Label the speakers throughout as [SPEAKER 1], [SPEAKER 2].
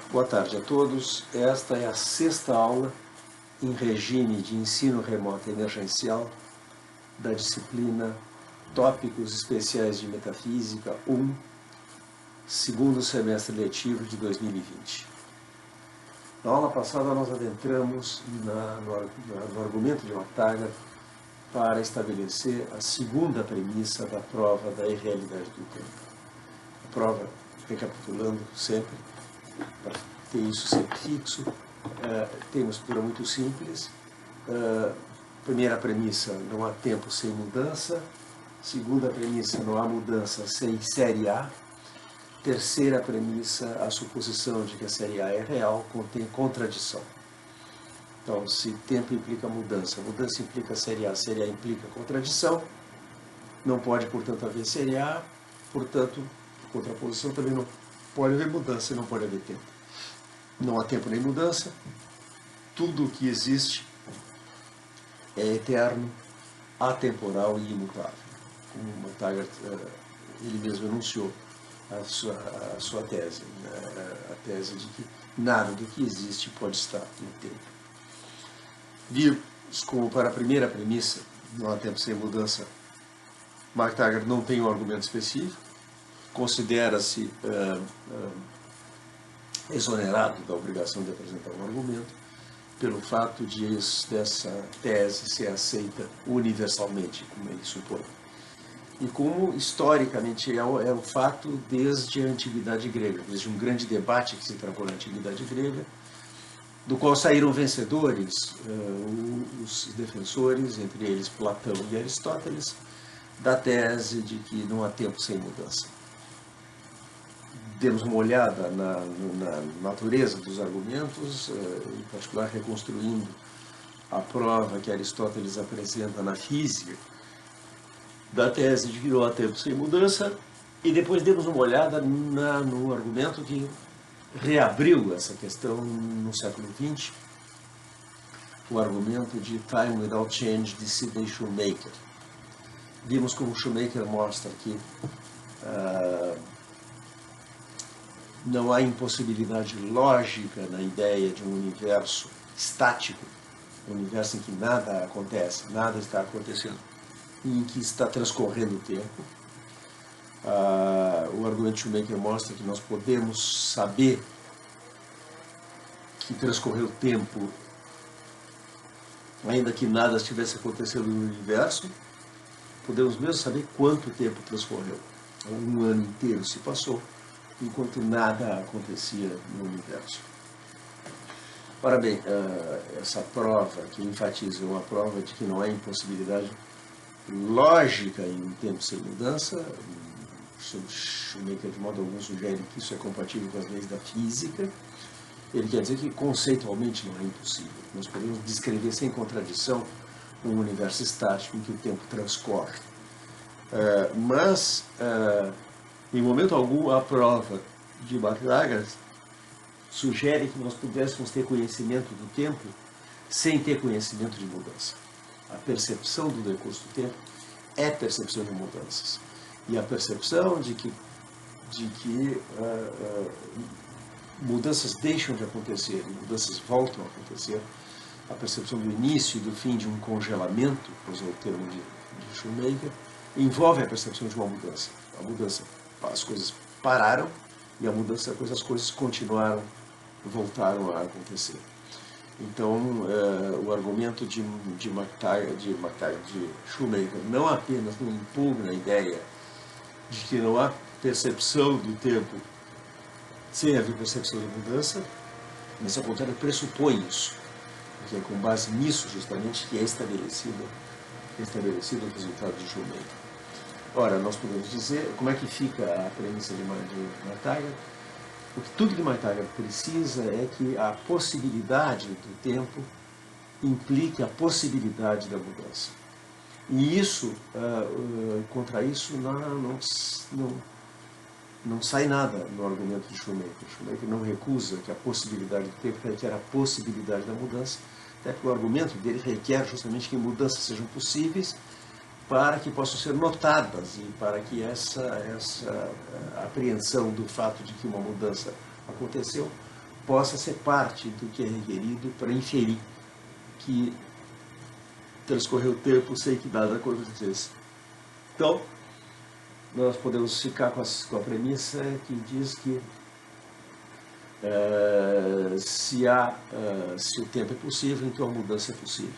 [SPEAKER 1] Boa tarde a todos. Esta é a sexta aula em regime de ensino remoto emergencial da disciplina Tópicos Especiais de Metafísica 1, segundo semestre letivo de 2020. Na aula passada nós adentramos no argumento de McTaggart para estabelecer a segunda premissa da prova da irrealidade do tempo. A prova, recapitulando sempre, para ter isso sempre fixo, tem uma estrutura muito simples. Primeira premissa, não há tempo sem mudança. Segunda premissa, não há mudança sem série A. Terceira premissa, a suposição de que a série A é real contém contradição. Então, se tempo implica mudança, mudança implica série A implica contradição, não pode, portanto, haver série A, portanto, contraposição também não pode haver mudança, não pode haver tempo. Não há tempo nem mudança, tudo o que existe é eterno, atemporal e imutável. Como McTaggart, ele mesmo enunciou a sua tese, a tese de que nada do que existe pode estar no tempo. Vimos como para a primeira premissa, não há tempo sem mudança, McTaggart não tem um argumento específico, considera-se exonerado da obrigação de apresentar um argumento, pelo fato de dessa tese ser aceita universalmente, como ele supõe. E como historicamente é o fato desde a Antiguidade Grega, desde um grande debate que se travou na Antiguidade Grega, do qual saíram vencedores os defensores, entre eles Platão e Aristóteles, da tese de que não há tempo sem mudança. Demos uma olhada na natureza dos argumentos, em particular reconstruindo a prova que Aristóteles apresenta na física, da tese de que não há tempo sem mudança, e depois demos uma olhada no argumento que reabriu essa questão no século XX, o argumento de Time Without Change de Sidney Shoemaker. Vimos como Shoemaker mostra que não há impossibilidade lógica na ideia de um universo estático, um universo em que nada acontece, nada está acontecendo, e em que está transcorrendo o tempo. O argumento de Shoemaker mostra que nós podemos saber que transcorreu o tempo, ainda que nada estivesse acontecendo no universo, podemos mesmo saber quanto tempo transcorreu. Um ano inteiro se passou, enquanto nada acontecia no universo. Ora bem, essa prova que enfatiza uma prova de que não há impossibilidade lógica em um tempo sem mudança. Shoemaker de modo algum sugere que isso é compatível com as leis da física. Ele quer dizer que conceitualmente não é impossível. Nós podemos descrever sem contradição um universo estático em que o tempo transcorre. Mas, em momento algum, a prova de McTaggart sugere que nós pudéssemos ter conhecimento do tempo sem ter conhecimento de mudança. A percepção do decurso do tempo é percepção de mudanças. E a percepção de que mudanças deixam de acontecer e mudanças voltam a acontecer, a percepção do início e do fim de um congelamento, por usar o termo de Shoemaker, envolve a percepção de uma mudança. A mudança, as coisas pararam, e a mudança, as coisas continuaram, voltaram a acontecer. Então, o argumento de Shoemaker não apenas não impugna a ideia de que não há percepção do tempo sem haver percepção de mudança, mas, ao contrário, pressupõe isso, porque é com base nisso, justamente, que é estabelecido o resultado de Shoemaker. Ora, nós podemos dizer, como é que fica a premissa de McTaggart? Porque tudo que McTaggart precisa é que a possibilidade do tempo implique a possibilidade da mudança. E isso, contra isso, não sai nada no argumento de Shoemaker. Shoemaker não recusa que a possibilidade do tempo requer a possibilidade da mudança, até que o argumento dele requer justamente que mudanças sejam possíveis para que possam ser notadas e para que essa apreensão do fato de que uma mudança aconteceu possa ser parte do que é requerido para inferir que transcorreu o tempo sem que nada acontecesse. Então, nós podemos ficar com a premissa que diz que se o tempo é possível, então a mudança é possível.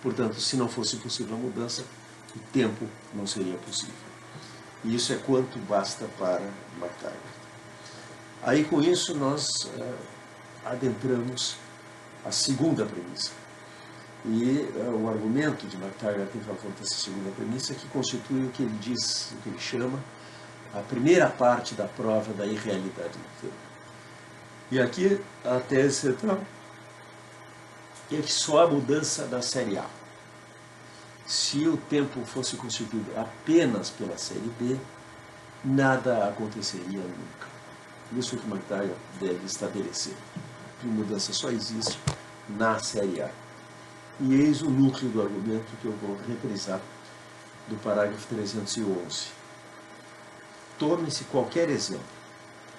[SPEAKER 1] Portanto, se não fosse possível a mudança, o tempo não seria possível. E isso é quanto basta para MacTaggart. Aí, com isso, nós adentramos a segunda premissa. E o argumento de MacTaggart em favor dessa segunda premissa que constitui o que ele diz, o que ele chama a primeira parte da prova da irrealidade do tempo. E aqui a tese central é que só há mudança da série A. Se o tempo fosse constituído apenas pela série B, nada aconteceria nunca. Isso é o que MacTaggart deve estabelecer. Que mudança só existe na série A. E eis o núcleo do argumento que eu vou reprisar do parágrafo 311. Tome-se qualquer exemplo,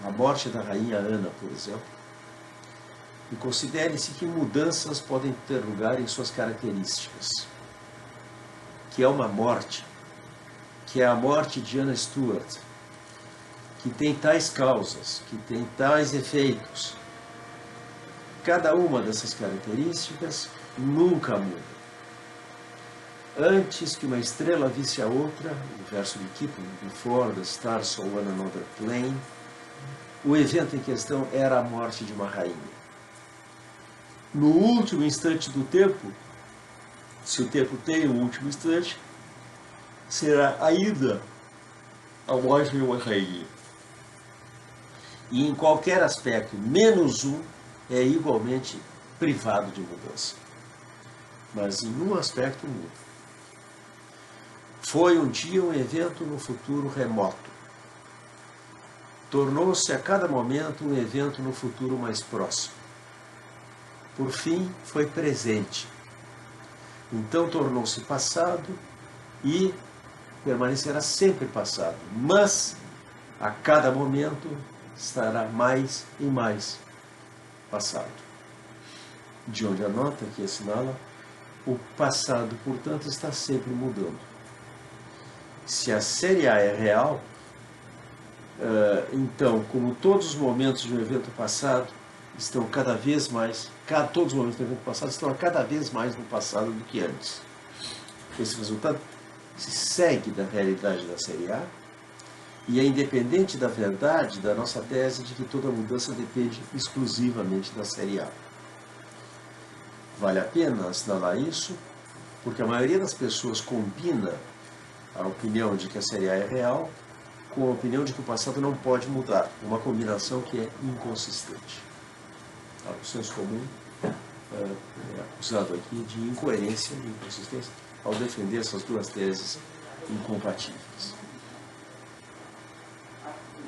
[SPEAKER 1] a morte da rainha Ana, por exemplo, e considere-se que mudanças podem ter lugar em suas características, que é uma morte, que é a morte de Anna Stuart, que tem tais causas, que tem tais efeitos. Cada uma dessas características nunca muda. Antes que uma estrela visse a outra, o verso de Kipling, before the stars saw one another plain, o evento em questão era a morte de uma rainha. No último instante do tempo, se o tempo tem um último instante, será ainda a morte de uma rainha. E em qualquer aspecto, menos um, é igualmente privado de mudança. Mas em um aspecto muda. Foi um dia um evento no futuro remoto. Tornou-se a cada momento um evento no futuro mais próximo. Por fim, foi presente. Então tornou-se passado e permanecerá sempre passado. Mas, a cada momento, estará mais e mais passado. De onde a nota que assinala, o passado, portanto, está sempre mudando. Se a série A é real, então, como todos os momentos de um evento passado estão cada vez mais, todos os momentos do evento passado estão cada vez mais no passado do que antes. Esse resultado se segue da realidade da série A e é independente da verdade da nossa tese de que toda mudança depende exclusivamente da série A. Vale a pena assinalar isso, porque a maioria das pessoas combina a opinião de que a série A é real com a opinião de que o passado não pode mudar, uma combinação que é inconsistente. O senso comum é acusado aqui de incoerência, de inconsistência, ao defender essas duas teses incompatíveis.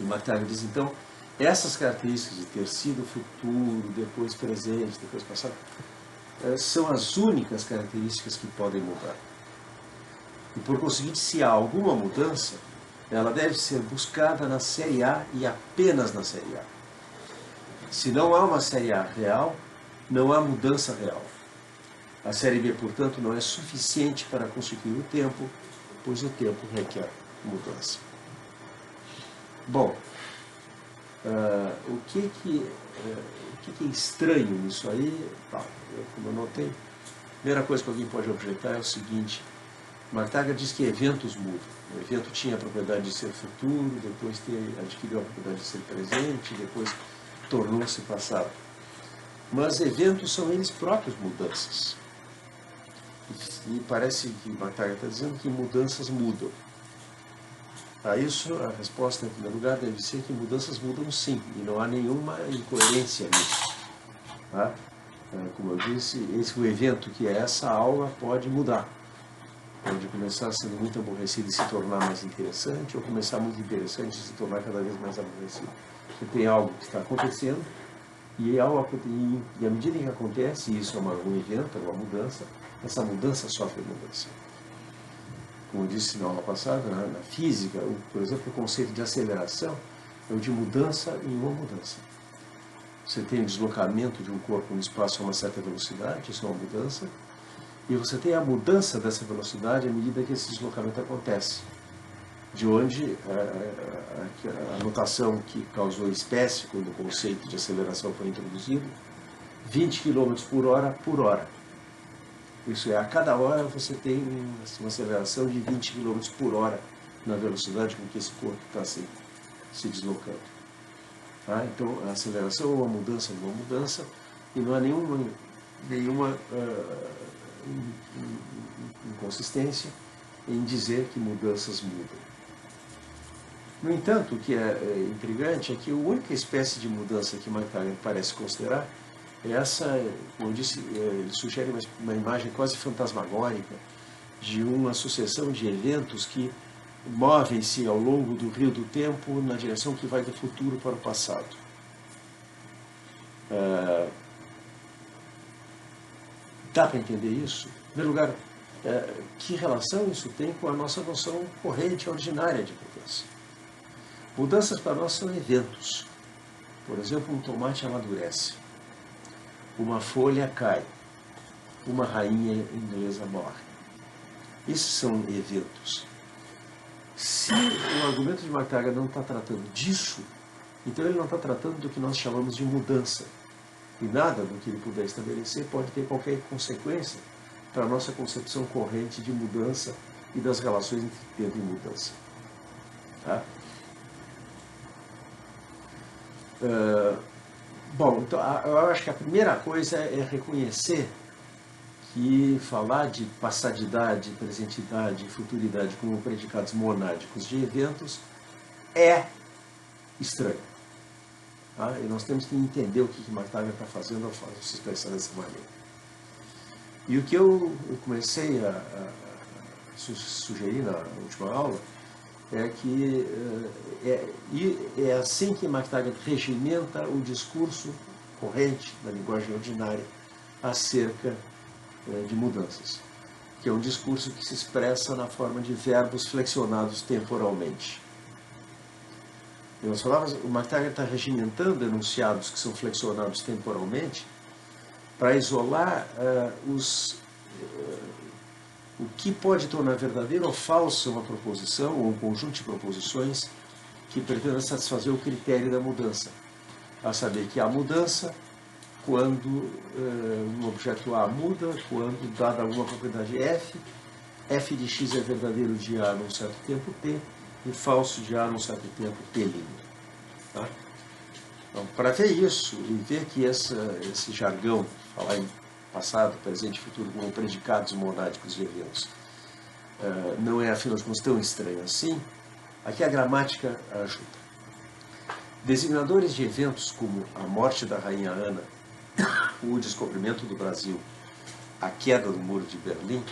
[SPEAKER 1] E MacTaggart diz, então, essas características de ter sido futuro, depois presente, depois passado, são as únicas características que podem mudar. E por conseguinte, se há alguma mudança, ela deve ser buscada na série A e apenas na série A. Se não há uma série A real, não há mudança real. A série B, portanto, não é suficiente para constituir o tempo, pois o tempo requer mudança. Bom, o que é estranho nisso aí? Como eu notei, a primeira coisa que alguém pode objetar é o seguinte: MacTaggart diz que eventos mudam. O evento tinha a propriedade de ser futuro, depois adquiriu a propriedade de ser presente, depois tornou-se passado. Mas eventos são eles próprios mudanças. E parece que MacTaggart está dizendo que mudanças mudam. A isso, a resposta, em primeiro lugar, deve ser que mudanças mudam sim, e não há nenhuma incoerência nisso. Tá? Como eu disse, o evento que é essa aula pode mudar. Pode começar sendo muito aborrecido e se tornar mais interessante, ou começar muito interessante e se tornar cada vez mais aborrecido. Você tem algo que está acontecendo, e à medida que acontece, isso é um evento, é uma mudança, essa mudança sofre mudança. Como eu disse na aula passada, na física, por exemplo, o conceito de aceleração é o de mudança em uma mudança. Você tem o deslocamento de um corpo no espaço a uma certa velocidade, isso é uma mudança. E você tem a mudança dessa velocidade à medida que esse deslocamento acontece. De onde a notação que causou espécie, quando o conceito de aceleração foi introduzido, 20 km por hora. Isso é, a cada hora você tem uma aceleração de 20 km por hora na velocidade com que esse corpo está se deslocando. Tá? Então, a aceleração é uma mudança, e não há nenhuma inconsistência em dizer que mudanças mudam. No entanto, o que é intrigante é que a única espécie de mudança que McTaggart parece considerar é essa, como eu disse, ele sugere uma imagem quase fantasmagórica de uma sucessão de eventos que movem-se ao longo do rio do tempo na direção que vai do futuro para o passado. Dá para entender isso? Em primeiro lugar, que relação isso tem com a nossa noção corrente, ordinária de mudança? Mudanças para nós são eventos. Por exemplo, um tomate amadurece, uma folha cai, uma rainha inglesa morre. Esses são eventos. Se o argumento de McTaggart não está tratando disso, então ele não está tratando do que nós chamamos de mudança. E nada do que ele puder estabelecer pode ter qualquer consequência para a nossa concepção corrente de mudança e das relações entre tempo e mudança. Tá? Bom, então eu acho que a primeira coisa é reconhecer que falar de passadidade, presentidade e futuridade como predicados monádicos de eventos é estranho. Tá? E nós temos que entender o que McTaggart está fazendo ao se expressar dessa maneira. E o que eu comecei a sugerir na última aula é que é assim que McTaggart regimenta o discurso corrente da linguagem ordinária acerca de mudanças, que é um discurso que se expressa na forma de verbos flexionados temporalmente. O McTaggart está regimentando enunciados que são flexionados temporalmente para isolar o que pode tornar verdadeira ou falsa uma proposição ou um conjunto de proposições que pretendam satisfazer o critério da mudança. A saber que há mudança quando um objeto A muda, quando dada alguma propriedade f de x é verdadeiro de A num certo tempo t, e falso de A num certo tempo t'. Tá? Então, para ver isso e ver que esse jargão, falar em passado, presente e futuro como predicados monádicos de eventos, não é, afinal de contas, tão estranho assim, aqui a gramática ajuda. Designadores de eventos como a morte da rainha Ana, o descobrimento do Brasil, a queda do Muro de Berlim,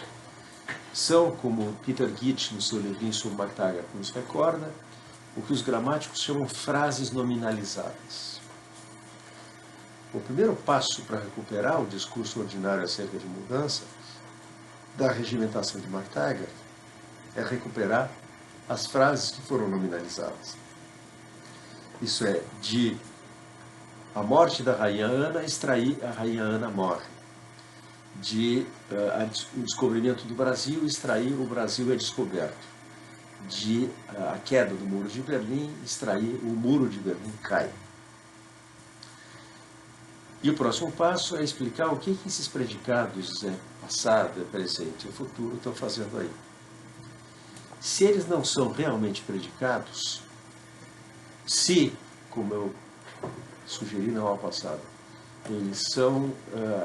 [SPEAKER 1] são, como Peter Gitt, no seu livrinho sobre McTaggart, nos recorda, o que os gramáticos chamam frases nominalizadas. O primeiro passo para recuperar o discurso ordinário acerca de mudança da regimentação de McTaggart é recuperar as frases que foram nominalizadas. Isso é, de a morte da rainha Ana, extrair a rainha Ana morre. De o descobrimento do Brasil, extrair o Brasil é descoberto. De a queda do Muro de Berlim, extrair o Muro de Berlim cai. E o próximo passo é explicar o que esses predicados, passado, presente e futuro, estão fazendo aí. Se eles não são realmente predicados, se, como eu sugeri na aula passada, eles são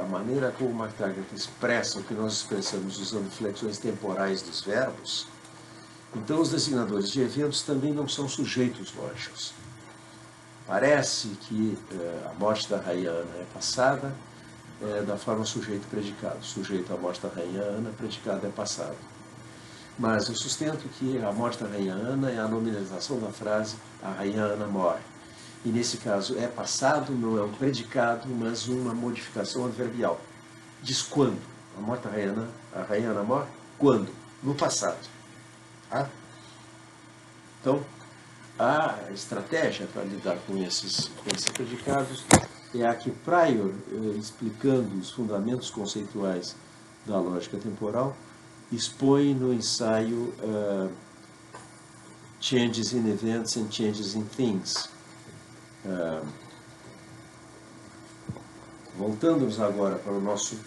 [SPEAKER 1] a maneira como o McTaggart expressa o que nós expressamos usando flexões temporais dos verbos, então os designadores de eventos também não são sujeitos lógicos. Parece que a morte da rainha Ana é passada da forma sujeito-predicado. Sujeito à morte da rainha Ana, predicado é passado. Mas eu sustento que a morte da rainha Ana é a nominalização da frase a rainha Ana morre. E nesse caso é passado, não é um predicado, mas uma modificação adverbial. Diz quando? A morte da rainha Ana morre? Quando? No passado. Tá? Então, a estratégia para lidar com esses predicados é a que Prior, explicando os fundamentos conceituais da lógica temporal, expõe no ensaio Changes in Events and Changes in Things. Voltando-nos agora para o nosso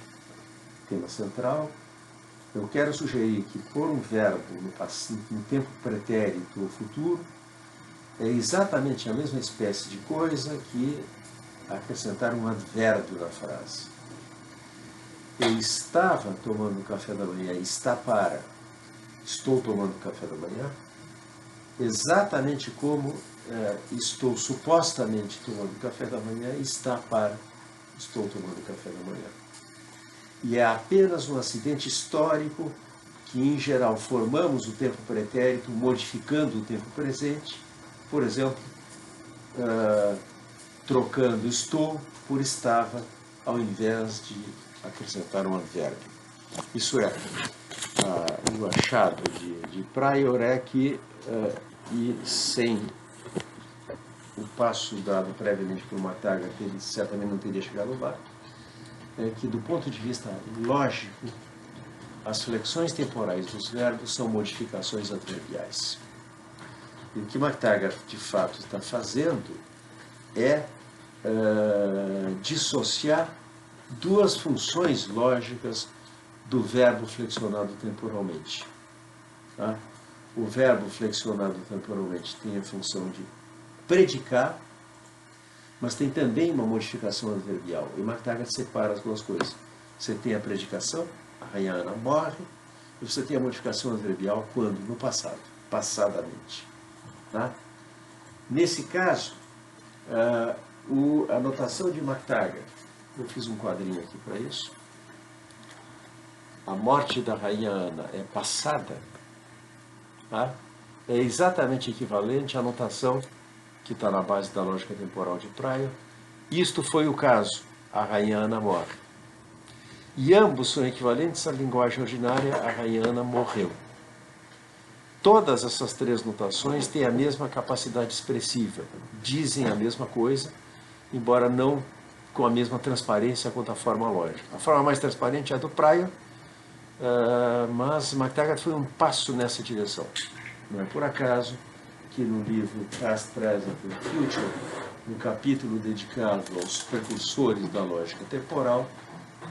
[SPEAKER 1] tema central, eu quero sugerir que pôr um verbo no tempo pretérito ou futuro é exatamente a mesma espécie de coisa que acrescentar um advérbio na frase. Eu estava tomando café da manhã, está para estou tomando café da manhã, exatamente como estou supostamente tomando café da manhã, está para estou tomando café da manhã. E é apenas um acidente histórico que, em geral, formamos o tempo pretérito modificando o tempo presente, por exemplo, trocando estou por estava, ao invés de acrescentar um advérbio. Isso é, o achado de Prior é que, e sem o passo dado previamente por McTaggart, ele certamente não teria chegado lá, é que, do ponto de vista lógico, as flexões temporais dos verbos são modificações adverbiais. E o que McTaggart, de fato, está fazendo é dissociar duas funções lógicas do verbo flexionado temporalmente. Tá? O verbo flexionado temporalmente tem a função de predicar, mas tem também uma modificação adverbial. E McTaggart separa as duas coisas. Você tem a predicação, a Rayana morre, e você tem a modificação adverbial quando? No passado, passadamente. Tá? Nesse caso, a notação de McTaggart, eu fiz um quadrinho aqui para isso, a morte da Rainha Ana é passada, tá? É exatamente equivalente à notação que está na base da lógica temporal de Prior. Isto foi o caso, a Rainha Ana morre. E ambos são equivalentes à linguagem ordinária, a Rainha Ana morreu. Todas essas três notações têm a mesma capacidade expressiva, dizem a mesma coisa, embora não com a mesma transparência quanto a forma lógica. A forma mais transparente é a do Prior, mas McTaggart foi um passo nessa direção. Não é por acaso que no livro Past, Present and Future, no capítulo dedicado aos precursores da lógica temporal,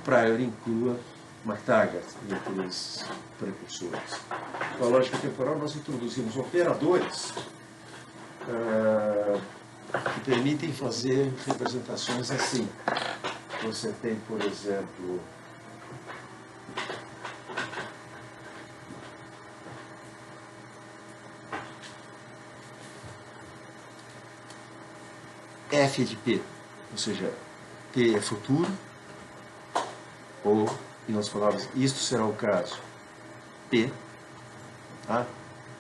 [SPEAKER 1] Prior inclua McTaggart entre esses precursores. Com a lógica temporal, nós introduzimos operadores que permitem fazer representações assim. Você tem, por exemplo, F de P, ou seja, P é futuro, ou, em outras palavras, isto será o caso, P, tá?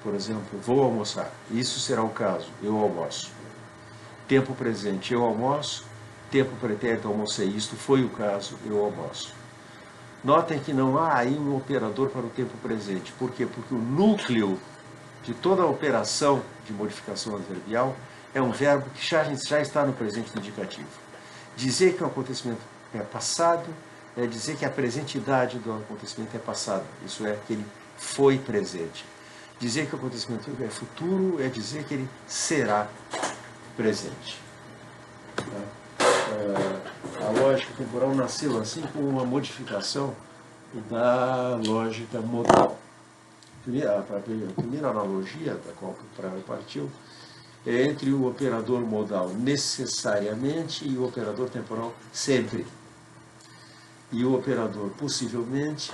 [SPEAKER 1] Por exemplo, vou almoçar, isso será o caso, eu almoço. Tempo presente, eu almoço, tempo pretérito, almocei, isto foi o caso, eu almoço. Notem que não há aí um operador para o tempo presente. Por quê? Porque o núcleo de toda a operação de modificação adverbial é um verbo que já está no presente do indicativo. Dizer que o acontecimento é passado é dizer que a presentidade do acontecimento é passada, isso é, que ele foi presente. Dizer que o acontecimento é futuro é dizer que ele será presente. A lógica temporal nasceu assim com uma modificação da lógica modal. A primeira analogia da qual o Prior partiu é entre o operador modal necessariamente e o operador temporal sempre. E o operador possivelmente,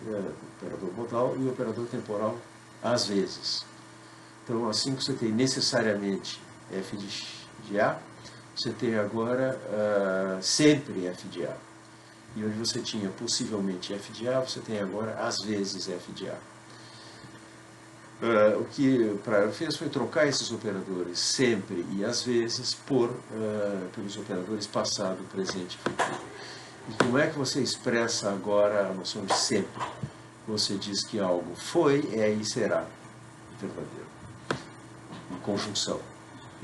[SPEAKER 1] o operador modal e o operador temporal às vezes. Então, assim que você tem necessariamente f de A, você tem agora sempre f de A. E onde você tinha possivelmente f de A, você tem agora às vezes f de A. O que Prior fez foi trocar esses operadores sempre e às vezes pelos operadores passado, presente e futuro. E como é que você expressa agora a noção de sempre? Você diz que algo foi, é e será verdadeiro. Em conjunção.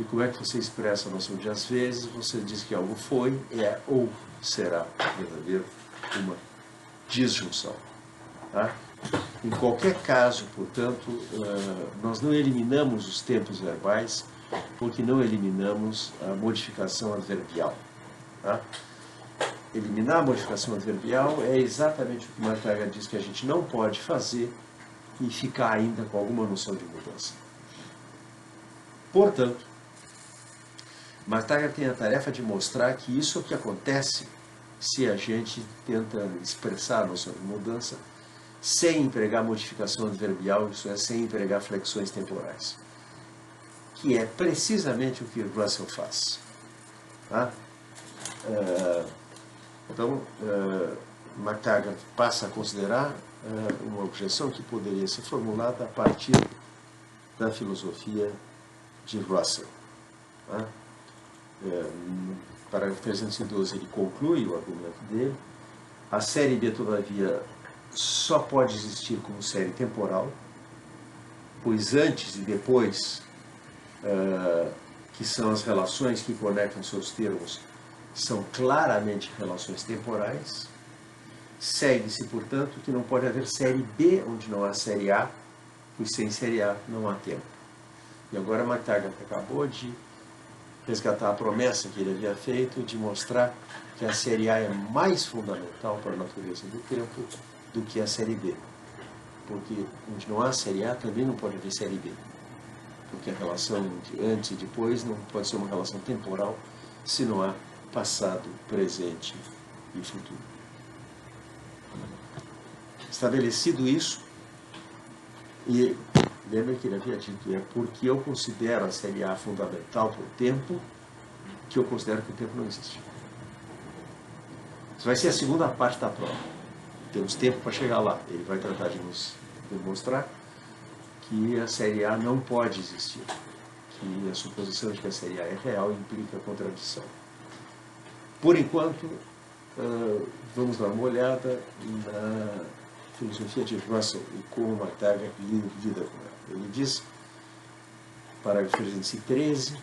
[SPEAKER 1] E como é que você expressa a noção de às vezes? Você diz que algo foi, é ou será verdadeiro, uma disjunção. Tá? Em qualquer caso, portanto, nós não eliminamos os tempos verbais porque não eliminamos a modificação adverbial. Tá? Eliminar a modificação adverbial é exatamente o que Martaga diz que a gente não pode fazer e ficar ainda com alguma noção de mudança. Portanto, Martaga tem a tarefa de mostrar que isso é o que acontece se a gente tenta expressar a noção de mudança sem empregar modificação adverbial, isso é, sem empregar flexões temporais, que é precisamente o que Russell faz. Tá? Então, Martaga passa a considerar uma objeção que poderia ser formulada a partir da filosofia de Russell. Tá? Parágrafo 312, ele conclui o argumento dele. A série B, todavia, só pode existir como série temporal, pois antes e depois, que são as relações que conectam seus termos, são claramente relações temporais. Segue-se, portanto, que não pode haver série B onde não há série A, pois sem série A não há tempo. E agora Martaga acabou de resgatar a promessa que ele havia feito de mostrar que a série A é mais fundamental para a natureza do tempo do que a série B. Porque onde não há série A também não pode haver série B. Porque a relação de antes e depois não pode ser uma relação temporal se não há passado, presente e futuro. Estabelecido isso, e lembra que ele havia dito, é porque eu considero a série A fundamental para o tempo, que eu considero que o tempo não existe. Isso vai ser a segunda parte da prova. Temos tempo para chegar lá. Ele vai tratar de nos demonstrar que a série A não pode existir, que a suposição de que a série A é real implica contradição. Por enquanto, vamos dar uma olhada na filosofia de Russell e como Martaga lida com ela. Ele diz, parágrafo 313,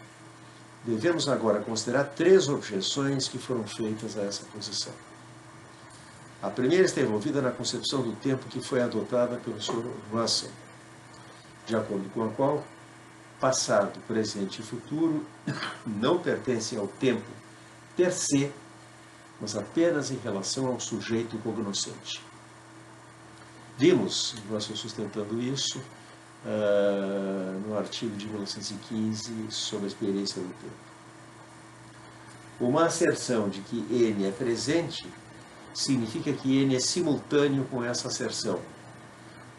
[SPEAKER 1] devemos agora considerar 3 objeções que foram feitas a essa posição. A primeira está envolvida na concepção do tempo que foi adotada pelo Sr. Russell, de acordo com a qual passado, presente e futuro não pertencem ao tempo per se, mas apenas em relação ao sujeito cognoscente. Vimos Russell sustentando isso no artigo de 1915 sobre a experiência do tempo. Uma asserção de que N é presente significa que N é simultâneo com essa asserção.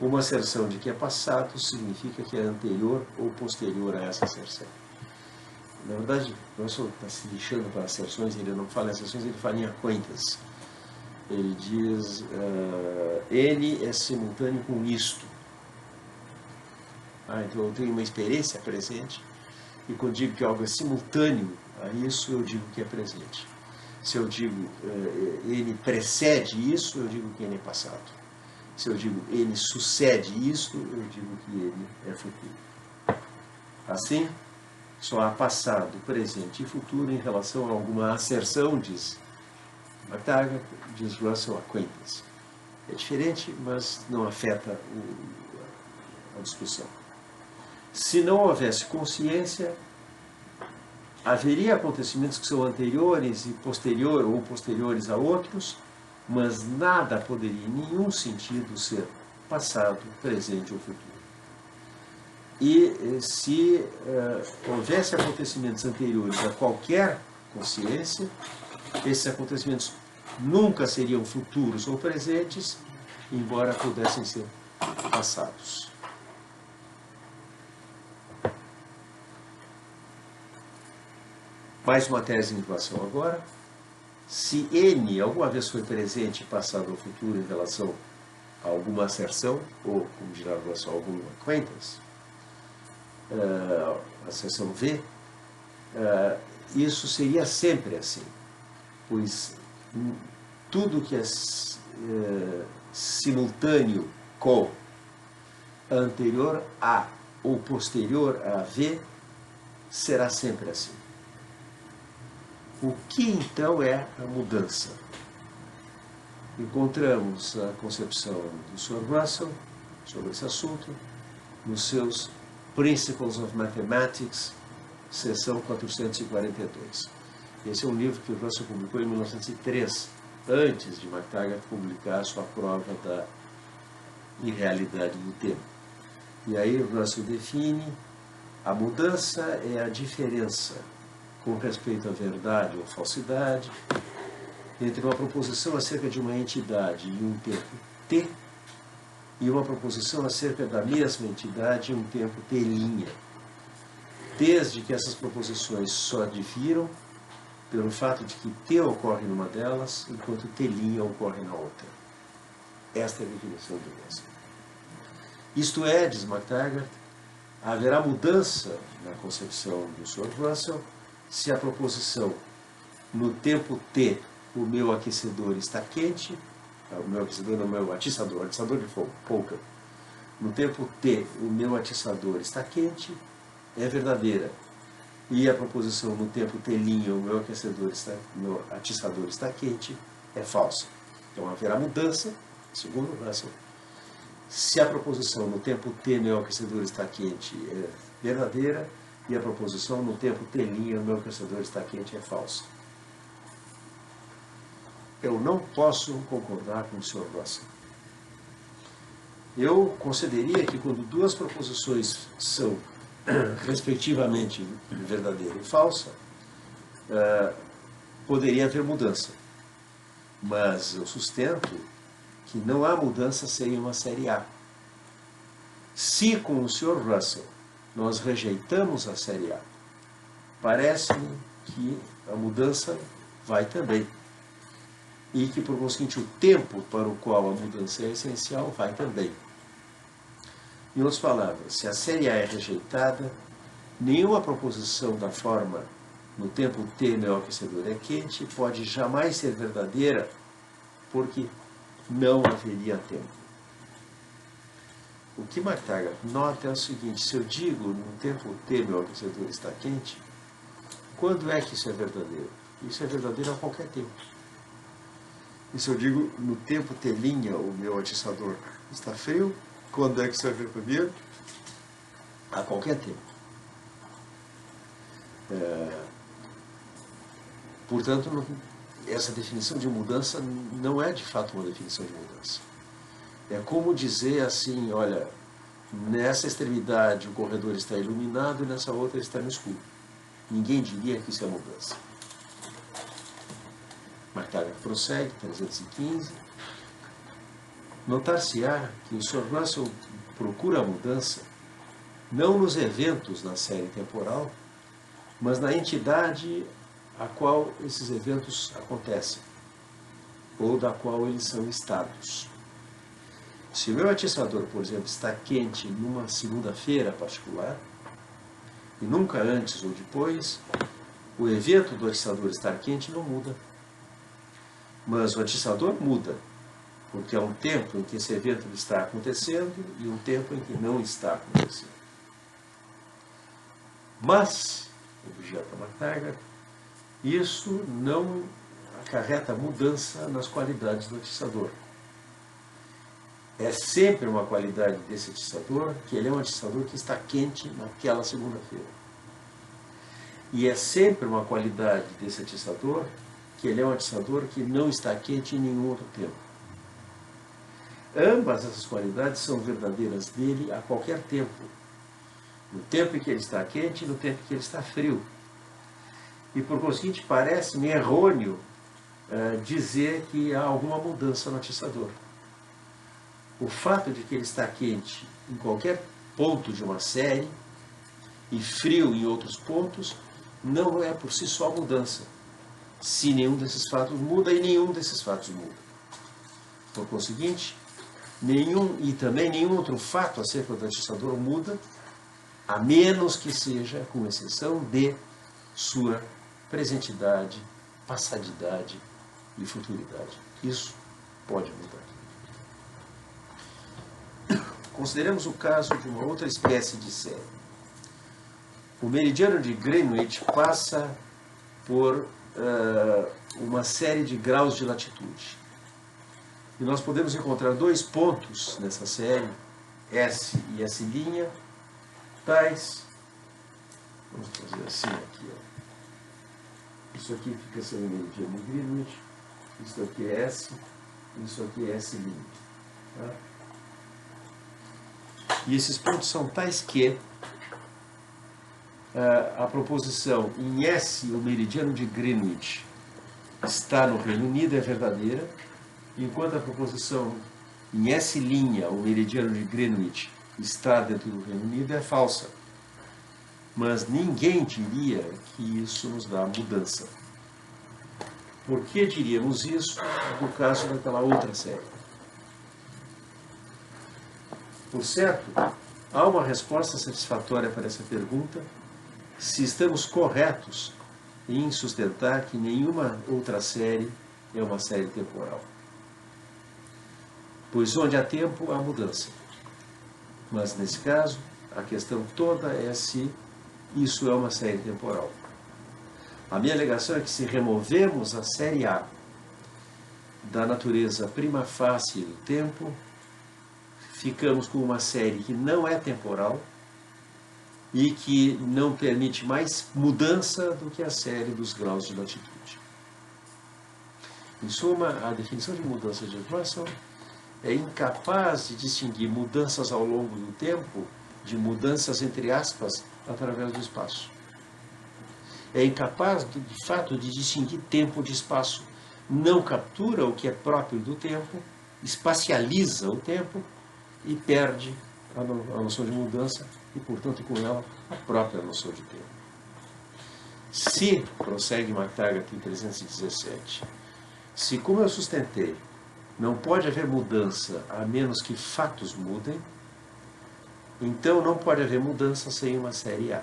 [SPEAKER 1] Uma asserção de que é passado significa que é anterior ou posterior a essa asserção. Na verdade, Russell está se lixando para asserções, ele não fala em asserções, ele fala em acquaintance. Ele diz, N é simultâneo com isto. Então eu tenho uma experiência presente, e quando digo que algo é simultâneo a isso, eu digo que é presente. Se eu digo N precede isso, eu digo que N é passado. Se eu digo N sucede isso, eu digo que N é futuro. Assim, só há passado, presente e futuro em relação a alguma asserção, diz Martaga, diz Russell, acquaintance. É diferente, mas não afeta a discussão. Se não houvesse consciência, haveria acontecimentos que são anteriores e posteriores ou posteriores a outros, mas nada poderia em nenhum sentido ser passado, presente ou futuro. E se houvesse acontecimentos anteriores a qualquer consciência, esses acontecimentos nunca seriam futuros ou presentes, embora pudessem ser passados. Mais uma tese em inovação agora. Se N alguma vez foi presente, passado ou futuro em relação a alguma asserção, ou, como dirá a relação, alguma acquaintance, asserção V, isso seria sempre assim, pois tudo que é simultâneo com, anterior a ou posterior a V, será sempre assim. O que então é a mudança? Encontramos a concepção do Sr. Russell sobre esse assunto nos seus Principles of Mathematics, seção 442. Esse é um livro que o Russell publicou em 1903, antes de McTaggart publicar sua prova da irrealidade do tempo. E aí o Russell define: a mudança é a diferença com respeito à verdade ou falsidade entre uma proposição acerca de uma entidade em um tempo t e uma proposição acerca da mesma entidade em um tempo t', desde que essas proposições só difiram pelo fato de que t ocorre numa delas, enquanto t' ocorre na outra. Esta é a definição de Russell. Isto é, diz McTaggart, haverá mudança na concepção do Sr. Russell se a proposição no tempo t o meu aquecedor está quente, o meu aquecedor não, o meu atiçador de fogo, polka. No tempo t o meu atiçador está quente é verdadeira. E a proposição no tempo t', o meu atiçador está quente, é falsa. Então haverá mudança, segundo Russell, se a proposição no tempo t, meu aquecedor está quente, é verdadeira, e a proposição no tempo t', o meu aquecedor está quente, é falsa. Eu não posso concordar com o Sr. Russell. Eu consideraria que quando duas proposições são respectivamente verdadeira e falsa, poderia haver mudança. Mas eu sustento que não há mudança sem uma série A. Se com o Sr. Russell nós rejeitamos a série A, parece-me que a mudança vai também. E que, por conseguinte, o tempo para o qual a mudança é essencial vai também. Em outras palavras, se a série A é rejeitada, nenhuma proposição da forma no tempo t meu aquecedor é quente pode jamais ser verdadeira, porque não haveria tempo. O que McTaggart nota é o seguinte: se eu digo no tempo t meu aquecedor está quente, quando é que isso é verdadeiro? Isso é verdadeiro a qualquer tempo. E se eu digo no tempo t', o meu atiçador está frio, quando é que isso é verdadeiro? A qualquer tempo. Portanto, essa definição de mudança não é de fato uma definição de mudança. É como dizer assim: olha, nessa extremidade o corredor está iluminado e nessa outra está no escuro. Ninguém diria que isso é mudança. McTaggart prossegue, 315. Notar-se-á que o Sr. Russell procura a mudança não nos eventos da série temporal, mas na entidade a qual esses eventos acontecem, ou da qual eles são estados. Se o meu atiçador, por exemplo, está quente numa segunda-feira particular, e nunca antes ou depois, o evento do atiçador estar quente não muda. Mas o atiçador muda, porque há um tempo em que esse evento está acontecendo e um tempo em que não está acontecendo. Mas, objeta McTaggart, isso não acarreta mudança nas qualidades do atiçador. É sempre uma qualidade desse atiçador que ele é um atiçador que está quente naquela segunda-feira. E é sempre uma qualidade desse atiçador que ele é um atiçador que não está quente em nenhum outro tempo. Ambas essas qualidades são verdadeiras dele a qualquer tempo. No tempo em que ele está quente e no tempo em que ele está frio. E por conseguinte, parece-me errôneo dizer que há alguma mudança no atiçador. O fato de que ele está quente em qualquer ponto de uma série e frio em outros pontos não é por si só mudança, se nenhum desses fatos muda e nenhum desses fatos muda. Por conseguinte, nenhum outro fato acerca do atiçador muda, a menos que seja com exceção de sua presentidade, passadidade e futuridade. Isso pode mudar. Consideremos o caso de uma outra espécie de série. O meridiano de Greenwich passa por uma série de graus de latitude. E nós podemos encontrar dois pontos nessa série, S e S', tais, vamos fazer assim aqui, ó. Isso aqui fica sendo o meridiano de Greenwich, isso aqui é S, isso aqui é S'. Tá? E esses pontos são tais que a proposição em S, o meridiano de Greenwich, está no Reino Unido, é verdadeira, enquanto a proposição em S', o meridiano de Greenwich, está dentro do Reino Unido, é falsa. Mas ninguém diria que isso nos dá mudança. Por que diríamos isso no caso daquela outra série? Por certo, há uma resposta satisfatória para essa pergunta se estamos corretos em sustentar que nenhuma outra série é uma série temporal. Pois onde há tempo, há mudança. Mas, nesse caso, a questão toda é se isso é uma série temporal. A minha alegação é que se removemos a série A da natureza prima facie do tempo, ficamos com uma série que não é temporal e que não permite mais mudança do que a série dos graus de latitude. Em suma, a definição de mudança de Russell é incapaz de distinguir mudanças ao longo do tempo de mudanças, entre aspas, através do espaço. É incapaz, de fato, de distinguir tempo de espaço. Não captura o que é próprio do tempo, espacializa o tempo e perde a noção de mudança e, portanto, com ela, a própria noção de tempo. Se, prossegue McTaggart em 317, se, como eu sustentei, não pode haver mudança a menos que fatos mudem, então não pode haver mudança sem uma série A.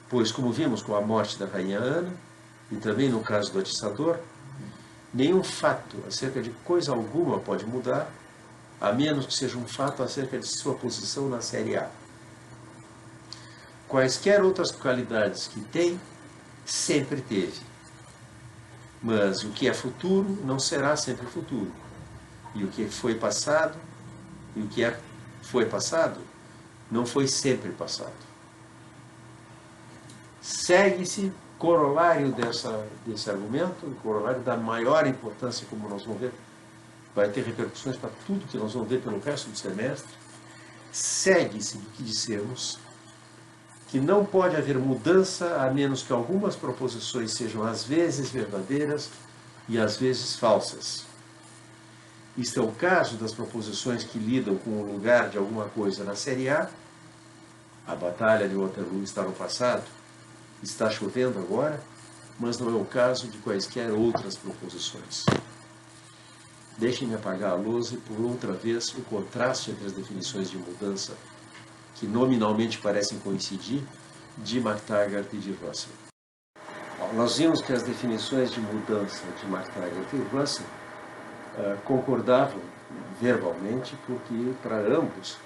[SPEAKER 1] Pois, como vimos com a morte da rainha Ana, e também no caso do atiçador, nenhum fato acerca de coisa alguma pode mudar, a menos que seja um fato acerca de sua posição na série A. Quaisquer outras qualidades que tem, sempre teve. Mas o que é futuro não será sempre futuro. E o que foi passado, e o que foi passado, não foi sempre passado. Segue-se corolário desse argumento, corolário da maior importância, como nós vamos ver, vai ter repercussões para tudo que nós vamos ver pelo resto do semestre. Segue-se do que dissemos, que não pode haver mudança a menos que algumas proposições sejam às vezes verdadeiras e às vezes falsas. Isto é o caso das proposições que lidam com o lugar de alguma coisa na série A. A batalha de Waterloo está no passado, está chovendo agora, mas não é o caso de quaisquer outras proposições. Deixem-me apagar a luz e, por outra vez, o contraste entre as definições de mudança, que nominalmente parecem coincidir, de McTaggart e de Russell. Nós vimos que as definições de mudança de McTaggart e Russell concordavam verbalmente, porque para ambos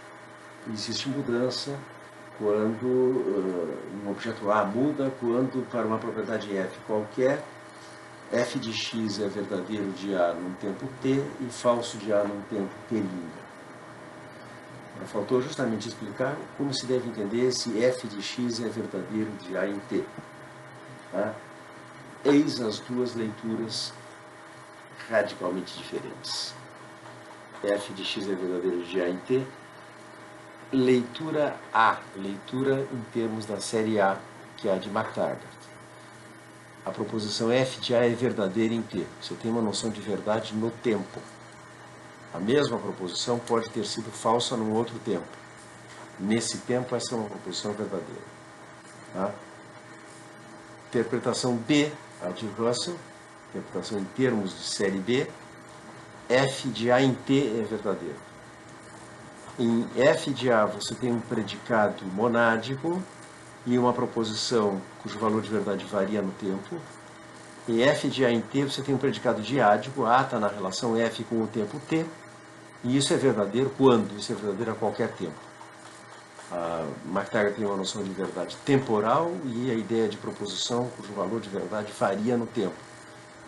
[SPEAKER 1] existe mudança quando um objeto A muda, quando para uma propriedade f qualquer, f de x é verdadeiro de A num tempo t e falso de A num tempo t'. Faltou justamente explicar como se deve entender se f de x é verdadeiro de A em t. Tá? Eis as duas leituras radicalmente diferentes. F de x é verdadeiro de A em t. Leitura A, leitura em termos da série A, que é a de McTaggart. A proposição f de A é verdadeira em t. Você tem uma noção de verdade no tempo. A mesma proposição pode ter sido falsa num outro tempo. Nesse tempo, essa é uma proposição verdadeira. Tá? Interpretação B, a de Russell, interpretação em termos de série B, f de A em t é verdadeiro. Em f de A você tem um predicado monádico e uma proposição cujo valor de verdade varia no tempo. Em f de A em t você tem um predicado diádico, A está na relação f com o tempo t, e isso é verdadeiro quando? Isso é verdadeiro a qualquer tempo. McTaggart tem uma noção de verdade temporal e a ideia de proposição cujo valor de verdade varia no tempo.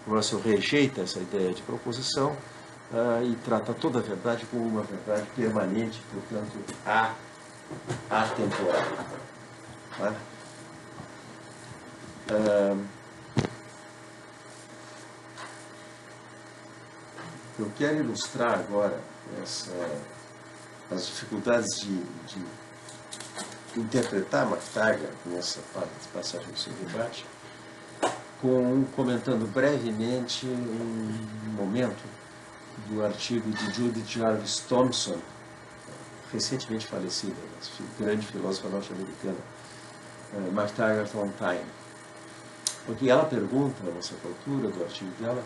[SPEAKER 1] Russell rejeita essa ideia de proposição e trata toda a verdade como uma verdade permanente, portanto, atemporal. Tá? Eu quero ilustrar agora as dificuldades de interpretar McTaggart nessa passagem do seu debate, comentando brevemente um momento do artigo de Judith Jarvis Thomson, recentemente falecida, grande filósofa norte-americana, McTaggart on Time. Porque ela pergunta, nessa altura do artigo dela,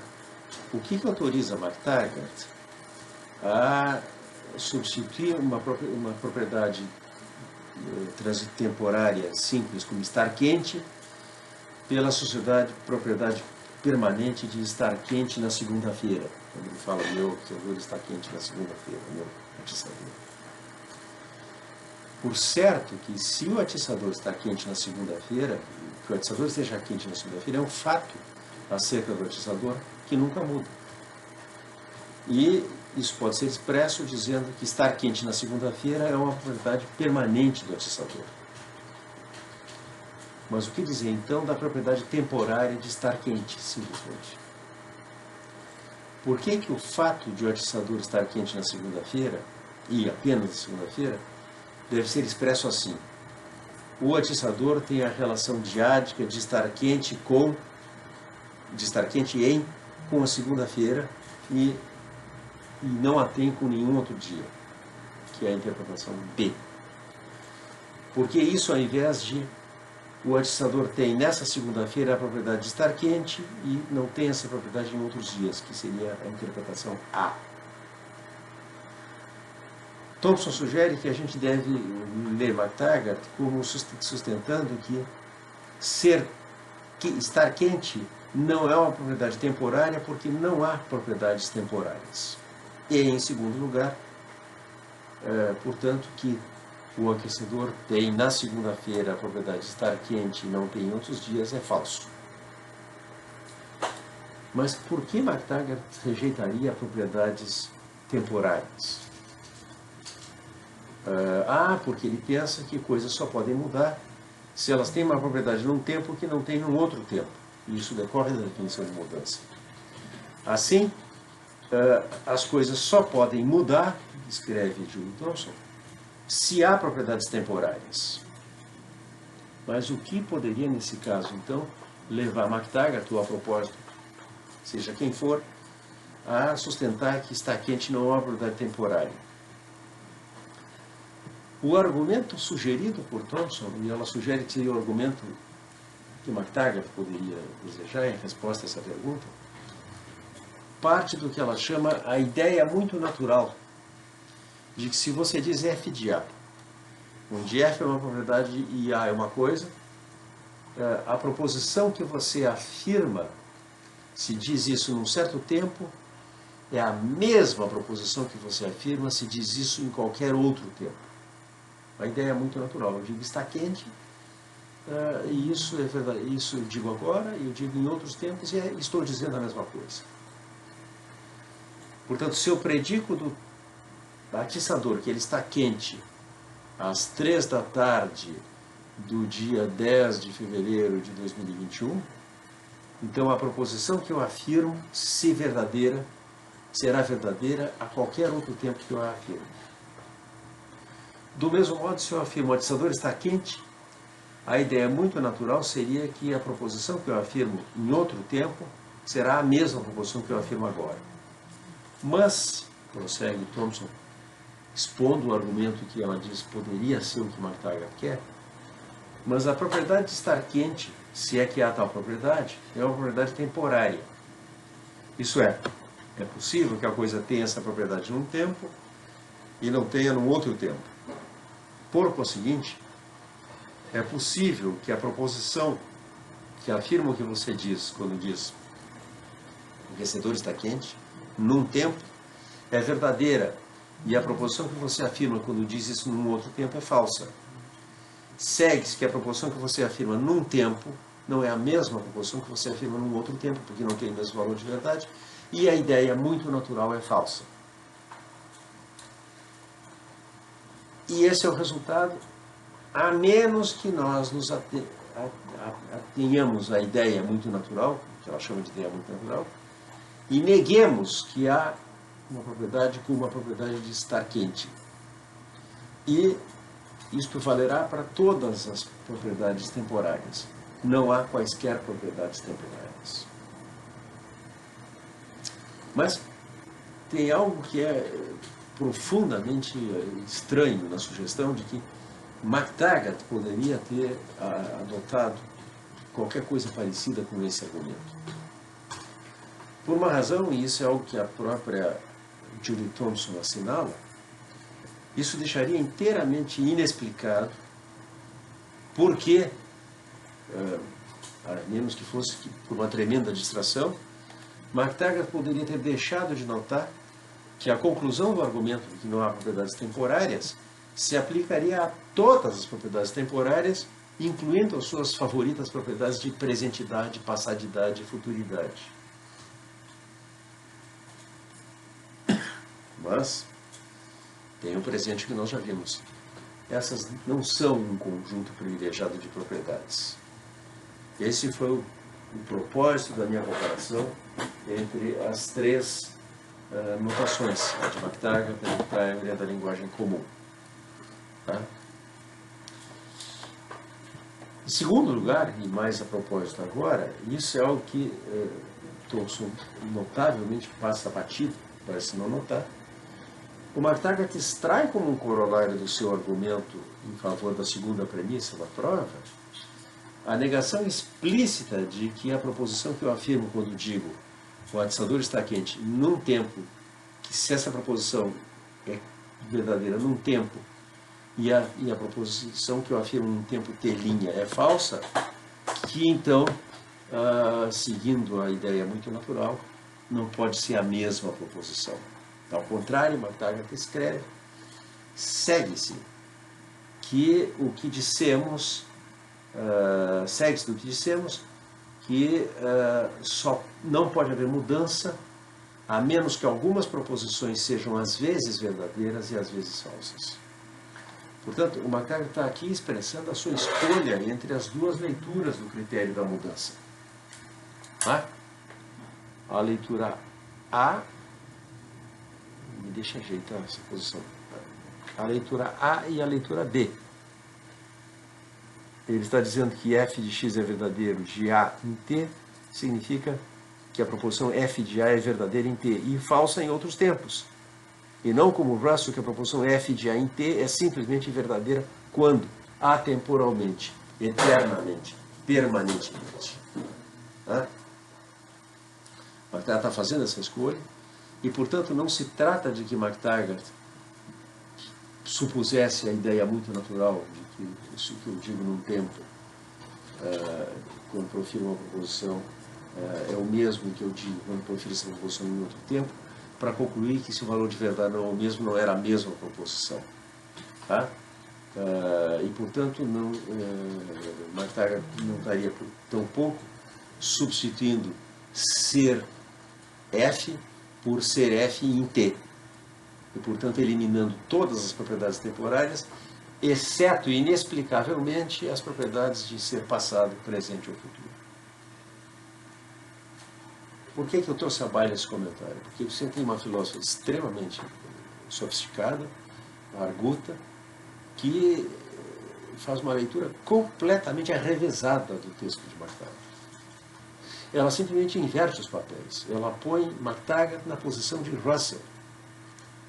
[SPEAKER 1] o que autoriza McTaggart a substituir uma propriedade temporária simples como estar quente pela propriedade permanente de estar quente na segunda-feira. Quando ele fala meu atiçador está quente na segunda-feira, meu atiçador. Por certo que se o atiçador está quente na segunda-feira, que o atiçador esteja quente na segunda-feira é um fato acerca do atiçador que nunca muda. E isso pode ser expresso dizendo que estar quente na segunda-feira é uma propriedade permanente do atiçador. Mas o que dizer então da propriedade temporária de estar quente, simplesmente? Por que o fato de o atiçador estar quente na segunda-feira, e apenas na segunda-feira, deve ser expresso assim? O atiçador tem a relação diádica de estar quente com a segunda-feira e não a tem com nenhum outro dia, que é a interpretação B. Porque isso, ao invés de o atiçador tem nessa segunda-feira a propriedade de estar quente e não tem essa propriedade em outros dias, que seria a interpretação A. Thomson sugere que a gente deve ler McTaggart como sustentando que estar quente não é uma propriedade temporária porque não há propriedades temporárias. E, em segundo lugar, portanto, que o aquecedor tem na segunda-feira a propriedade de estar quente e não tem em outros dias é falso. Mas por que McTaggart rejeitaria propriedades temporárias? Porque ele pensa que coisas só podem mudar se elas têm uma propriedade num tempo que não tem num outro tempo. E isso decorre da definição de mudança. Assim, as coisas só podem mudar, escreve Julie Thomson, se há propriedades temporárias. Mas o que poderia, nesse caso, então, levar McTaggart, ou a propósito, seja quem for, a sustentar que estar quente não é uma propriedade temporária? O argumento sugerido por Thomson, e ela sugere que seria o argumento que McTaggart poderia desejar em resposta a essa pergunta, parte do que ela chama a ideia muito natural de que se você diz f de A, onde f é uma propriedade e A é uma coisa, a proposição que você afirma, se diz isso num certo tempo, é a mesma proposição que você afirma se diz isso em qualquer outro tempo. A ideia é muito natural. Eu digo está quente, e isso é verdade. Isso eu digo agora, e eu digo em outros tempos, e estou dizendo a mesma coisa. Portanto, se eu predico do atiçador que ele está quente às 3 da tarde do dia 10 de fevereiro de 2021, então a proposição que eu afirmo, se verdadeira, será verdadeira a qualquer outro tempo que eu a afirmo. Do mesmo modo, se eu afirmo o atiçador está quente, a ideia muito natural seria que a proposição que eu afirmo em outro tempo será a mesma proposição que eu afirmo agora. Mas, prossegue Thomson, expondo o argumento que ela diz poderia ser o que McTaggart quer, mas a propriedade de estar quente, se é que há tal propriedade, é uma propriedade temporária. Isso é possível que a coisa tenha essa propriedade num tempo e não tenha num outro tempo. Por conseguinte, é possível que a proposição que afirma o que você diz quando diz o aquecedor está quente, num tempo, é verdadeira, e a proposição que você afirma quando diz isso num outro tempo é falsa. segue-se que a proposição que você afirma num tempo não é a mesma proposição que você afirma num outro tempo, porque não tem o mesmo valor de verdade, e a ideia muito natural é falsa. E esse é o resultado, a menos que nós nos atenhamos à ideia muito natural, que ela chama de ideia muito natural, e neguemos que há uma propriedade como uma propriedade de estar quente. E isto valerá para todas as propriedades temporárias. Não há quaisquer propriedades temporárias. Mas tem algo que é profundamente estranho na sugestão de que MacTaggart poderia ter adotado qualquer coisa parecida com esse argumento. Por uma razão, e isso é algo que a própria Judy Thomson assinala, isso deixaria inteiramente inexplicado por que, a menos que fosse por uma tremenda distração, MacTaggart poderia ter deixado de notar que a conclusão do argumento de que não há propriedades temporárias se aplicaria a todas as propriedades temporárias, incluindo as suas favoritas propriedades de presentidade, passadidade e futuridade. Mas tem o presente que nós já vimos. Essas não são um conjunto privilegiado de propriedades. Esse foi o propósito da minha comparação entre as três notações, a de MacTaggart, a de Primer e a da linguagem comum. Tá? Em segundo lugar, e mais a propósito agora, isso é algo que Thomson notavelmente passa batido, parece não notar. O MacTaggart extrai como um corolário do seu argumento em favor da segunda premissa da prova a negação explícita de que a proposição que eu afirmo quando digo o atiçador está quente num tempo, que se essa proposição é verdadeira num tempo e a proposição que eu afirmo num tempo t' é falsa, que então, seguindo a ideia muito natural, não pode ser a mesma proposição. Ao contrário, MacTaggart escreve, segue-se que o que dissemos, segue-se do que dissemos, que só não pode haver mudança a menos que algumas proposições sejam às vezes verdadeiras e às vezes falsas. Portanto, o MacTaggart está aqui expressando a sua escolha entre as duas leituras do critério da mudança. Tá? A leitura A, me deixa ajeitar essa posição, a leitura A e a leitura B. Ele está dizendo que f de x é verdadeiro de A em T, significa que a proposição f de A é verdadeira em T e falsa em outros tempos. E não como Russell, que a proposição f de A em T é simplesmente verdadeira quando? Atemporalmente, eternamente, permanentemente. MacTaggart está fazendo essa escolha e, portanto, não se trata de que MacTaggart supusesse a ideia muito natural de que isso que eu digo num tempo, quando profiro uma proposição, é o mesmo que eu digo quando profiro essa proposição em outro tempo, para concluir que se o valor de verdade não é o mesmo, não era a mesma proposição. Tá? E, portanto, MacTaggart não estaria, tão pouco, substituindo ser f por ser f em t. E, portanto, eliminando todas as propriedades temporárias, exceto, inexplicavelmente, as propriedades de ser passado, presente ou futuro. Por que eu trouxe à baila esse comentário? Porque você tem uma filósofa extremamente sofisticada, arguta, que faz uma leitura completamente arrevesada do texto de MacTaggart. Ela simplesmente inverte os papéis. Ela põe MacTaggart na posição de Russell.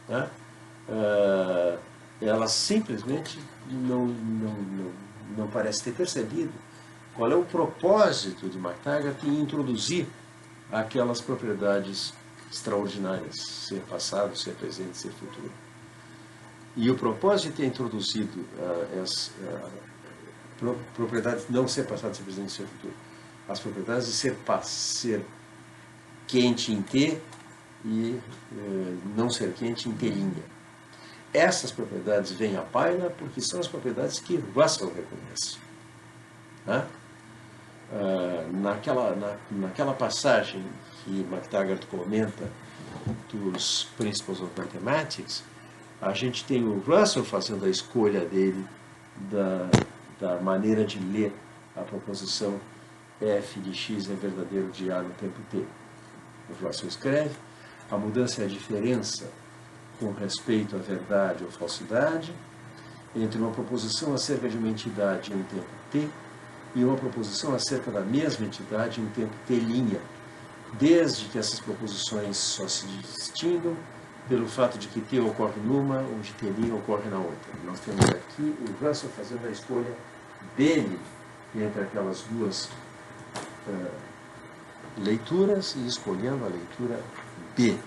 [SPEAKER 1] Né? Ela simplesmente não parece ter percebido qual é o propósito de MacTaggart em introduzir aquelas propriedades extraordinárias, ser passado, ser presente, ser futuro. E o propósito de ter introduzido as propriedades não ser passado, ser presente, ser futuro, as propriedades de ser quente em T e não ser quente em T', Essas propriedades vêm à baila porque são as propriedades que Russell reconhece. Né? Naquela passagem que McTaggart comenta dos Principles of Mathematics, a gente tem o Russell fazendo a escolha dele da maneira de ler a proposição f de x é verdadeiro de A no tempo t. O Russell escreve: a mudança é a diferença com respeito à verdade ou falsidade entre uma proposição acerca de uma entidade em um tempo t e uma proposição acerca da mesma entidade em um tempo t', desde que essas proposições só se distinguam pelo fato de que t ocorre numa, onde t' ocorre na outra. Nós temos aqui o Russell fazendo a escolha dele entre aquelas duas leituras e escolhendo a leitura B.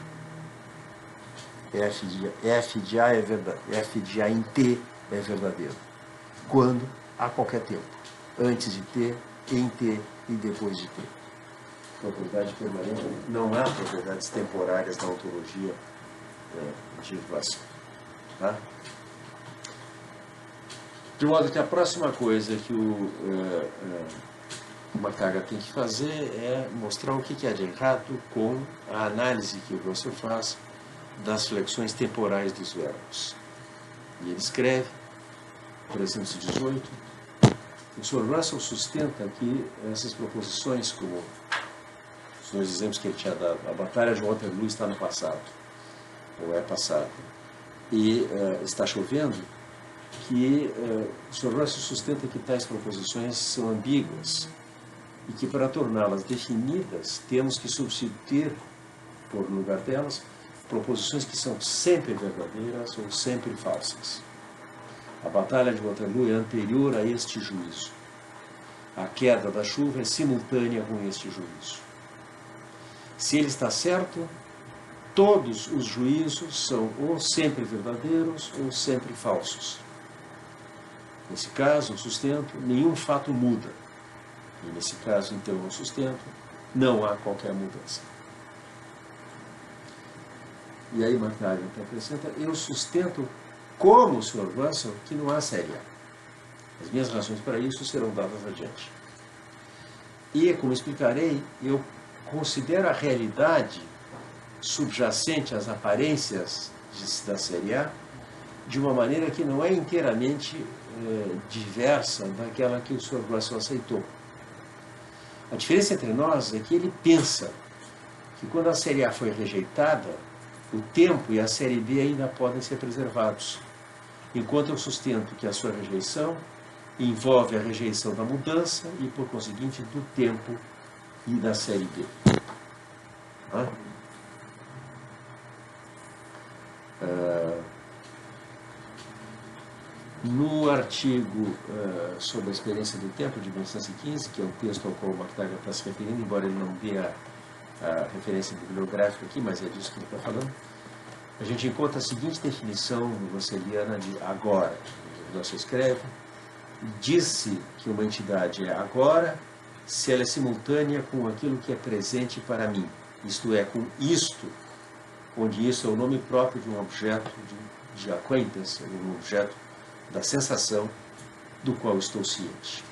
[SPEAKER 1] F de A é verdade, F de A em T é verdadeiro. Quando? A qualquer tempo. Antes de T, em T e depois de T. Propriedade permanente. Não há propriedades temporárias na ontologia de Russell. Tá? De modo que a próxima coisa que o McTaggart tem que fazer é mostrar o que há de errado com a análise que o Russell faz das flexões temporais dos verbos. E ele escreve, por exemplo, 18, o Sr. Russell sustenta que essas proposições, como os dois exemplos que ele tinha dado, a Batalha de Waterloo está no passado, ou é passado, e está chovendo, que o Sr. Russell sustenta que tais proposições são ambíguas e que para torná-las definidas temos que substituir, por lugar delas, proposições que são sempre verdadeiras ou sempre falsas. A Batalha de Waterloo é anterior a este juízo. A queda da chuva é simultânea com este juízo. Se ele está certo, todos os juízos são ou sempre verdadeiros ou sempre falsos. Nesse caso, eu sustento, nenhum fato muda. E nesse caso, então, eu sustento, não há qualquer mudança. E aí McTaggart acrescenta: eu sustento, como o Sr. Russell, que não há série A. As minhas razões para isso serão dadas adiante. E, como explicarei, eu considero a realidade subjacente às aparências da série A de uma maneira que não é inteiramente diversa daquela que o Sr. Russell aceitou. A diferença entre nós é que ele pensa que quando a série A foi rejeitada, o tempo e a série B ainda podem ser preservados, enquanto eu sustento que a sua rejeição envolve a rejeição da mudança e, por conseguinte, do tempo e da série B. No artigo sobre a experiência do tempo, de 1915, que é um texto ao qual o McTaggart está se referindo, embora ele não dê a referência bibliográfica aqui, mas é disso que ele está falando, a gente encontra a seguinte definição russeliana de agora. O Russell escreve: diz-se que uma entidade é agora se ela é simultânea com aquilo que é presente para mim, isto é, com isto, onde isso é o nome próprio de um objeto de acquaintance, um objeto da sensação do qual estou ciente.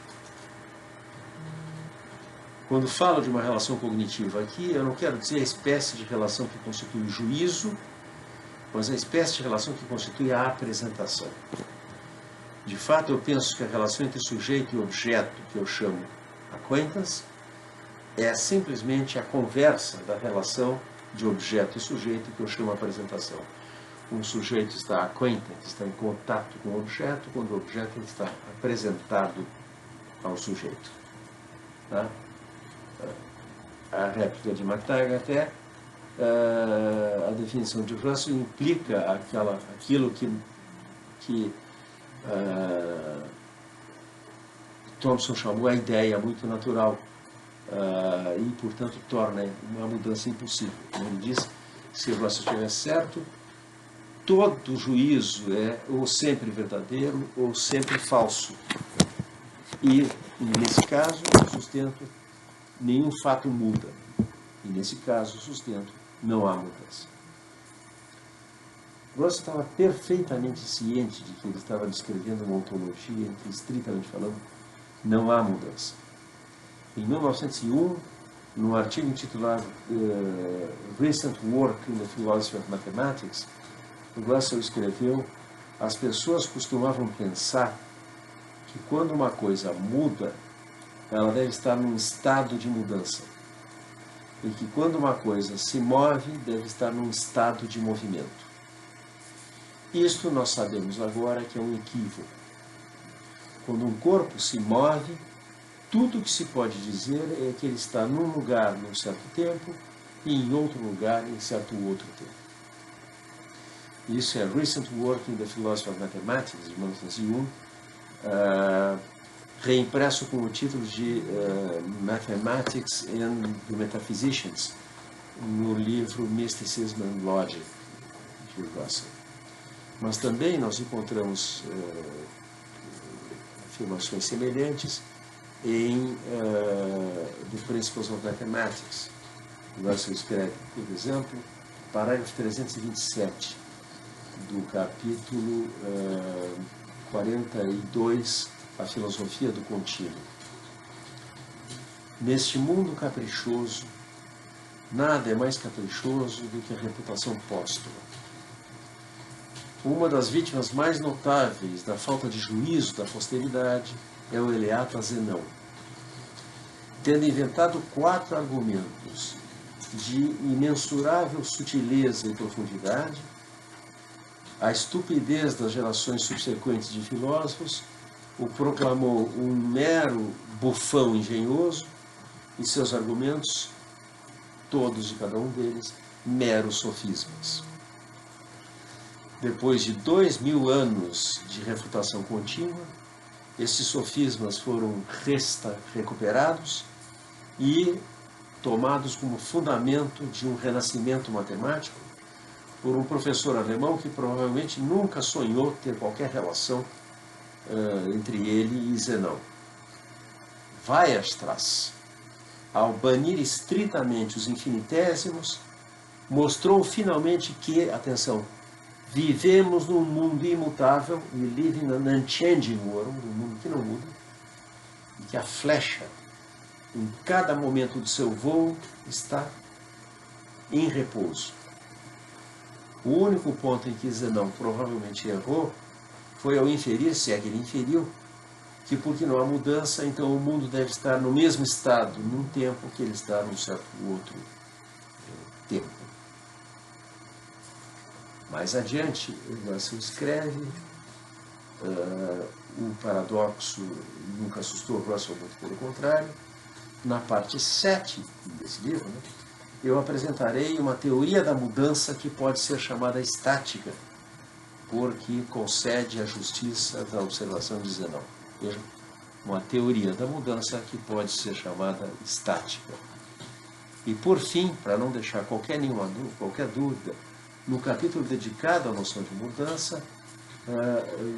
[SPEAKER 1] Quando falo de uma relação cognitiva aqui, eu não quero dizer a espécie de relação que constitui o juízo, mas a espécie de relação que constitui a apresentação. De fato, eu penso que a relação entre sujeito e objeto, que eu chamo acquaintance, é simplesmente a conversa da relação de objeto e sujeito, que eu chamo apresentação. Um sujeito está acquainted, está em contato com o objeto, quando o objeto está apresentado ao sujeito. Tá? A réplica de McTaggart é a definição de Russell implica aquilo que Thomson chamou a ideia muito natural e, portanto, torna uma mudança impossível. Como ele diz, se Russell estiver certo, todo juízo é ou sempre verdadeiro ou sempre falso. E, nesse caso, sustento, nenhum fato muda. E, nesse caso, sustento, não há mudança. Russell estava perfeitamente ciente de que ele estava descrevendo uma ontologia em que, estritamente falando, não há mudança. Em 1901, num artigo intitulado Recent Work in the Philosophy of Mathematics, Russell escreveu: as pessoas costumavam pensar que quando uma coisa muda, ela deve estar num estado de mudança. E que quando uma coisa se move, deve estar num estado de movimento. Isto nós sabemos agora que é um equívoco. Quando um corpo se move, tudo o que se pode dizer é que ele está num lugar num certo tempo e em outro lugar em certo outro tempo. Isso é Recent Work in the Philosophy of Mathematics, de 1901, reimpresso com o título de Mathematics and the Metaphysicians, no livro Mysticism and Logic, de Russell. Mas também nós encontramos afirmações semelhantes em The Principles of Mathematics. Russell escreve, por exemplo, parágrafo 327 do capítulo 42, A Filosofia do Contínuo. Neste mundo caprichoso, nada é mais caprichoso do que a reputação póstuma. Uma das vítimas mais notáveis da falta de juízo da posteridade é o eleata Zenão. Tendo inventado 4 argumentos de imensurável sutileza e profundidade, a estupidez das gerações subsequentes de filósofos o proclamou um mero bufão engenhoso e seus argumentos, todos e cada um deles, meros sofismas. Depois de 2000 anos de refutação contínua, esses sofismas foram recuperados e tomados como fundamento de um renascimento matemático por um professor alemão que provavelmente nunca sonhou ter qualquer relação entre ele e Zenão. Weierstrass, ao banir estritamente os infinitésimos, mostrou finalmente que, atenção, vivemos num mundo imutável, we live in an unchanging world, um mundo que não muda, e que a flecha, em cada momento do seu voo, está em repouso. O único ponto em que Zenão provavelmente errou foi ao inferir, se é que ele inferiu, que porque não há mudança, então o mundo deve estar no mesmo estado, num tempo que ele está num certo outro tempo. Mais adiante, Russell escreve, o paradoxo nunca assustou Russell, muito pelo contrário. Na parte 7 desse livro, né, eu apresentarei uma teoria da mudança que pode ser chamada estática, porque concede a justiça da observação de Zenão. Veja, uma teoria da mudança que pode ser chamada estática. E por fim, para não deixar qualquer dúvida, no capítulo dedicado à noção de mudança,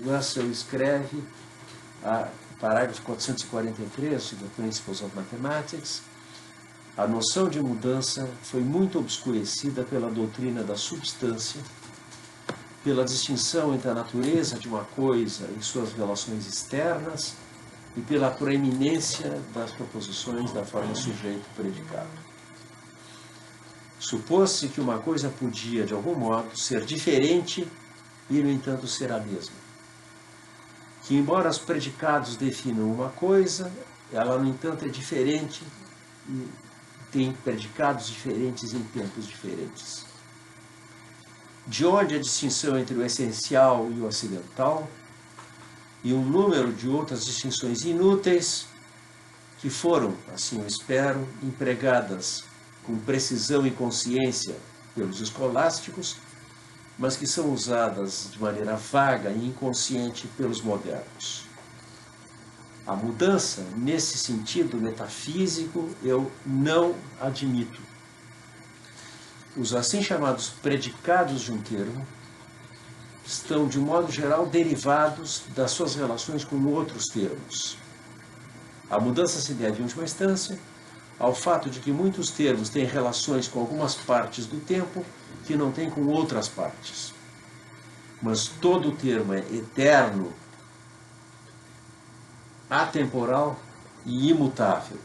[SPEAKER 1] Russell escreve, parágrafo 443 do Principles of Mathematics: a noção de mudança foi muito obscurecida pela doutrina da substância, pela distinção entre a natureza de uma coisa e suas relações externas e pela proeminência das proposições da forma sujeito-predicado. Supôs-se que uma coisa podia, de algum modo, ser diferente e, no entanto, ser a mesma. Que, embora os predicados definam uma coisa, ela, no entanto, é diferente e tem predicados diferentes em tempos diferentes. De onde a distinção entre o essencial e o acidental, e um número de outras distinções inúteis que foram, assim eu espero, empregadas com precisão e consciência pelos escolásticos, mas que são usadas de maneira vaga e inconsciente pelos modernos. A mudança, nesse sentido metafísico, eu não admito. Os assim chamados predicados de um termo estão, de modo geral, derivados das suas relações com outros termos. A mudança se deve, em última instância, ao fato de que muitos termos têm relações com algumas partes do tempo que não têm com outras partes. mas todo termo é eterno, atemporal e imutável.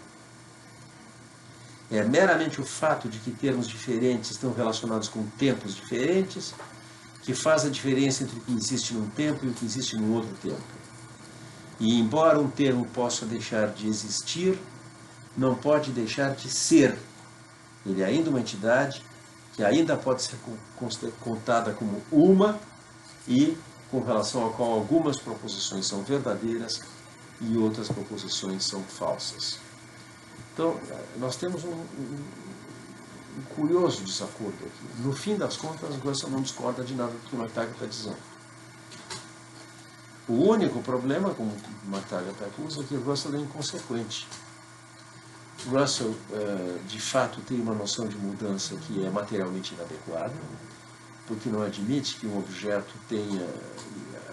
[SPEAKER 1] É meramente o fato de que termos diferentes estão relacionados com tempos diferentes que faz a diferença entre o que existe num tempo e o que existe num outro tempo. E embora um termo possa deixar de existir, não pode deixar de ser. Ele é ainda uma entidade que ainda pode ser contada como uma e com relação a qual algumas proposições são verdadeiras e outras proposições são falsas. Então, nós temos um curioso desacordo aqui. No fim das contas, Russell não discorda de nada do que o McTaggart está dizendo. O único problema, como o McTaggart acusa, é que Russell é inconsequente. Russell, de fato, tem uma noção de mudança que é materialmente inadequada, porque não admite que um objeto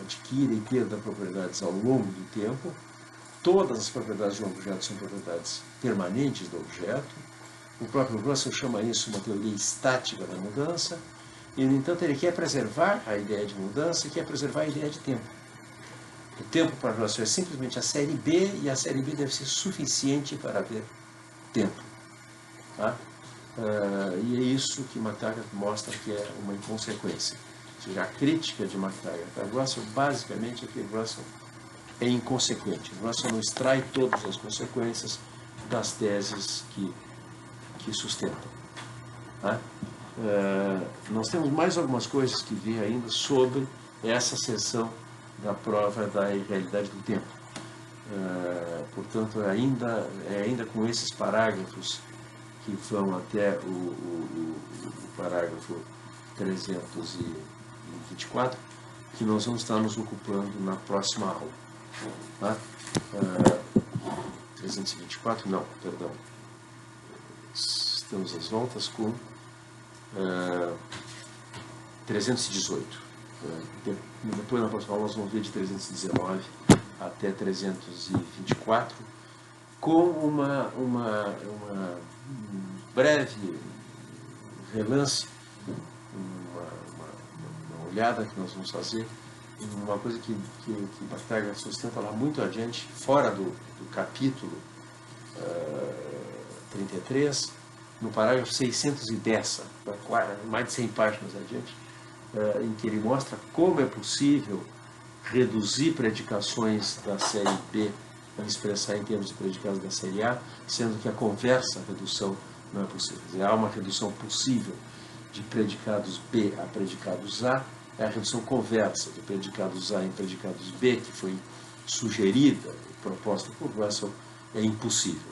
[SPEAKER 1] adquira e perda propriedades ao longo do tempo. Todas as propriedades de um objeto são propriedades permanentes do objeto. O próprio Russell chama isso uma teoria estática da mudança, e, no entanto, ele quer preservar a ideia de mudança e quer preservar a ideia de tempo. O tempo para Russell é simplesmente a série B, e a série B deve ser suficiente para haver tempo. Tá? E é isso que McTaggart mostra que é uma inconsequência. Ou seja, a crítica de McTaggart a Russell, basicamente, é que Russell é inconsequente. Russell não extrai todas as consequências das teses que sustentam. Tá? Nós temos mais algumas coisas que ver ainda sobre essa seção da prova da irrealidade do tempo. Portanto, ainda com esses parágrafos que vão até o parágrafo 324, que nós vamos estar nos ocupando na próxima aula. Tá? 324, não, perdão. Estamos às voltas com 318. Depois, na próxima aula, nós vamos ver de 319 até 324, com um breve relance, uma olhada que nós vamos fazer, uma coisa que McTaggart sustenta lá muito adiante, fora do capítulo 33, no parágrafo 610, mais de 100 páginas adiante, em que ele mostra como é possível reduzir predicações da série B para expressar em termos de predicados da série A, sendo que a redução não é possível. Há uma redução possível de predicados B a predicados A, é a redução conversa de predicados A em predicados B, que foi sugerida e proposta por Russell, é impossível.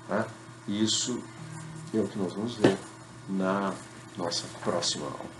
[SPEAKER 1] Tá? E isso é o que nós vamos ver na nossa próxima aula.